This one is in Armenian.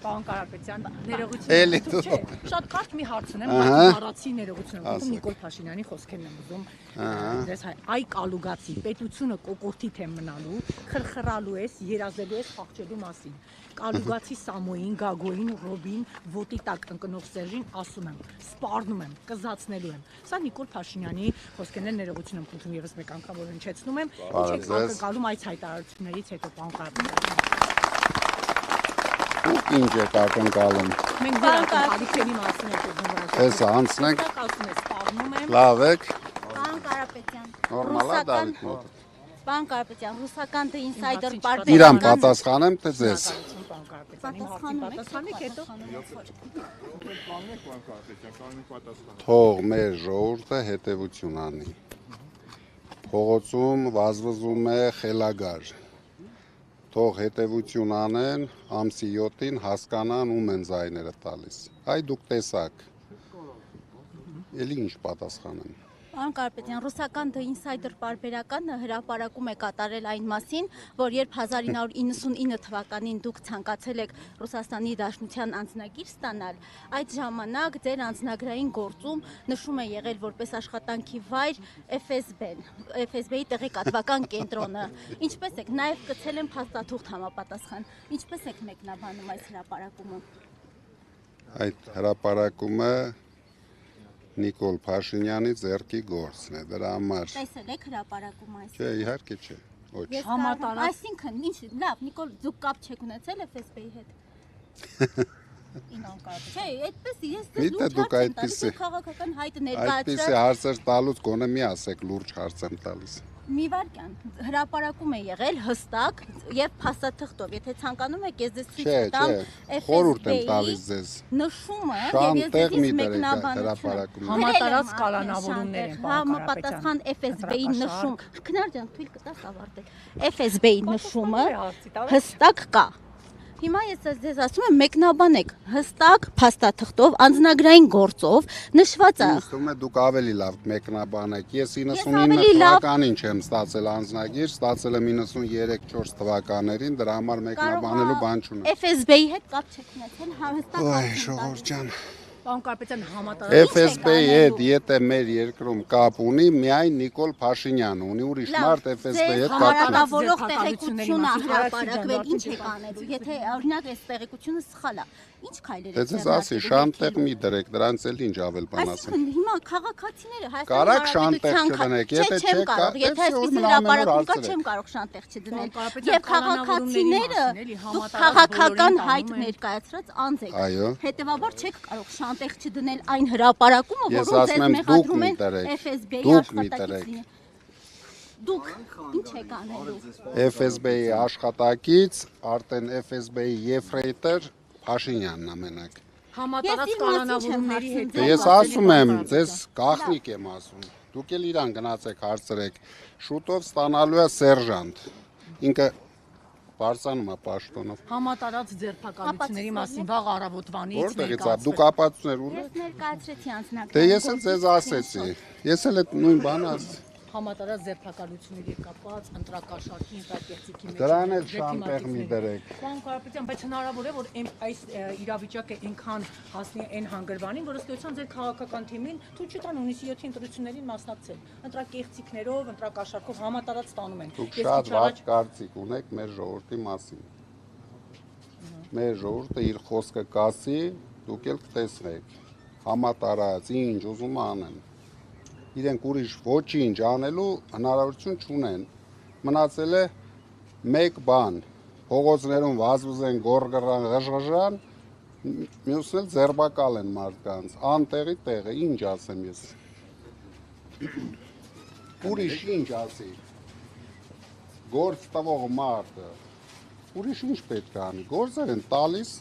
Պարոն Կարապետյան, Էլի դու։ Շատ կարճ մի հարց ունեմ, հարցի ներողություն եմ ուզում Նիկոլ Փաշինյանի խոսքերն եմ ուզում։ Դες այ կալուգացի պետությունը կոկորտի թե մնալու, խրխրալու ես, երազելու ես փախչելու մասին։ Կալուգացի Սամոյին, Գագոյին, Ռոբին, ոտի տակ ընկնող Սերժին ասում եմ, սպառնում եմ, կզացնելու եմ։ Սա Նիկոլ Փաշինյանի խոսքերն են, ներողություն եմ խնդրում եւս մեկ անգամ որ հնչեցնում եմ։ Ինչ եք ակնկալում այս հայտարարություններից հետո պարոն Կարապետյան։ Ինչ եք ակնկալում։ Մենք դրանք ալիքերի մասին ենք ուզում Էս անցնենք։ ասում ես, սպառնում եմ։ Լավ եք։ Պարոն Կարապետյան։ Նորմալ է Դավիթ մոտ։ Պարոն Կարապետյան, ռուսական The Insider Partner Իրան պատասխանեմ թե ձեզ։ Պատասխանեք հետո։ Թող մեր ժողովուրդը հետևություն անի։ Փողոցում վազվզում է խելագար։ Թող հետևություն անեն, ամսի 7-ին հասկանան ում են ձայները տալիս։ Այ դուք տեսակ։ Էլի ինչ պատասխանեմ։ Պարոն Կարապետյան, ռուսական The Insider պարբերականը հրապարակում է կատարել այն մասին, որ երբ 1999 թվականին դուք ցանկացել եք Ռուսաստանի Դաշնության անձնագիր ստանալ, այդ ժամանակ ձեր անձնագրային գործում նշում է եղել որպես աշխատանքի վայր FSB-ի տեղեկատվական կենտրոնը։ Ինչպես եք, նաև գցել են փաստաթուղթ համապատասխան։ Ինչպես եք մեկնաբանում այս հրապարակումը։ Այդ հրապարակումը Նիկոլ Փաշինյանի ձեռքի գործն է, դրա համար։ Տեսել եք հրապարակումը այս։ Չէ, իհարկե չէ։ Ոչ։ Այսինքն, ինչ, լավ, Նիկոլ, դուք կապ չեք ունեցել FSB-ի հետ։ Չէ, այդպես ես դուք այդպիսի քաղաքական հայտ այդպիսի ներկայացրած հարցեր տալուց գոնե մի ասեք լուրջ հարց եմ տալիս։ մի վարքյան հրապարակում է եղել հստակ եւ փաստաթղթով, եթե ցանկանում եք ես ձեզ ցույց տամ խորհուրդ եմ տալիս ձեզ նշումը եւ ես ձեզ մեկնաբանությունը համատարած կալանավորումներ են համապատասխան FSB-ի նշում քնար ջան թույլ կտաս ավարտել FSB-ի նշումը հստակ կա։ Հիմա ես ձեզ ասում եմ մեկնաբանեք հստակ փաստաթղթով անձնագրային գործով նշված է։ Ինձ դուք ավելի լավ մեկնաբանեք։ Ես 99 թվականին չեմ ստացել անձնագիր, ստացել եմ 93-4 թվականներին, դրա համար մեկնաբանելու բան չունեմ։ FSB-ի հետ կապ չեք ունեցել, հստակ։ Ոայ, ժողովուրդ ջան։ Պարոն Կարապետյան համատարած FSB-ի հետ եթե մեր երկրում կապ ունի, միայն Նիկոլ Փաշինյանը ունի, ուրիշ մարդ FSB-ի հետ կապ չունի։ Հարաբերող տեղեկությունն հրապարակվել, ինչ եք անելու, եթե օրինակ այս տեղեկությունը սխալ է, ինչ քայլեր եք ձեզ ասի, շանտեղ մի դրեք, դրանց էլ ինչ ավել բան ասեմ։ Այսինքն հիմա քաղաքացիները Կարակ շանտեղ չդնեք, եթե չեք կարող, եթե այսպես հրապարակում կա, չեմ կարող շանտեղ չդնել։ Եվ քաղաքացիները դուք քաղաքական հայտ ներկայացրած անձ եք։ Հետևաբար չեք կարող շանտեղ չդնել այն հրապարակումը, որոնց ձեզ մեղադրում են FSB-ի աշխատակիցները։ Դուք ինչ եք անելու։ FSB-ի աշխատակից, արդեն FSB-ի եֆրեյտեր Փաշինյանն ամենակ։ Համատարած կալանավորումների հետ։ Ես ասում եմ, ձեզ գաղտնիք եմ ասում։ Դուք էլ իրան գնացեք հարցրեք։ Շուտով ստանալու է սերժանտ։ Ինքը բարձանում է պաշտոնով։ Համատարած ձերբակալությունների մասին վաղ առավոտվանից Որտեղից է, դուք ապացույցներ ունեք։ Ես ներկայացրեցի անձնագրային։ Դե ես էլ ձեզ ասեցի։ Ես էլ այդ նույն բանը ասեցի։ Համատարած ձերբակալությունների կապված ընտրակաշարքի ընտրակերտիկի մեջ։ Դրան էլ շանտեղ մի դրեք։ Պարոն Կարապետյան, բայց հնարավոր է որ այս իրավիճակը այնքան հասնի այն հանգրվանին, որ ըստ էության ձեր քաղաքական թիմին թույլ չտան հունիսի 7-ի ընտրություններին մասնակցել։ Ընտրակերտիկներով, ընտրակաշարքով համատարած ստանում են։ Դուք շատ վատ կարծիք ունեք մեր ժողովրդի մասին։ Մեր ժողովուրդը իր խոսքը կասի, դուք էլ կտեսնեք։ Համատարած, ինչ ուզում անեն։ Իրենք ուրիշ ոչինչ անելու հնարավորություն չունեն։ Մնացել է մեկ բան, փողոցներում վազվզեն, գորգռան, ղժղժան, մյուսն էլ ձերբակալեն մարդկանց, անտեղի տեղը, ինչ ասեմ ես։ Ուրիշ ինչ ասի։ Գործ տվող մարդը, ուրիշ ինչ պետք է անի, գործեր են տալիս,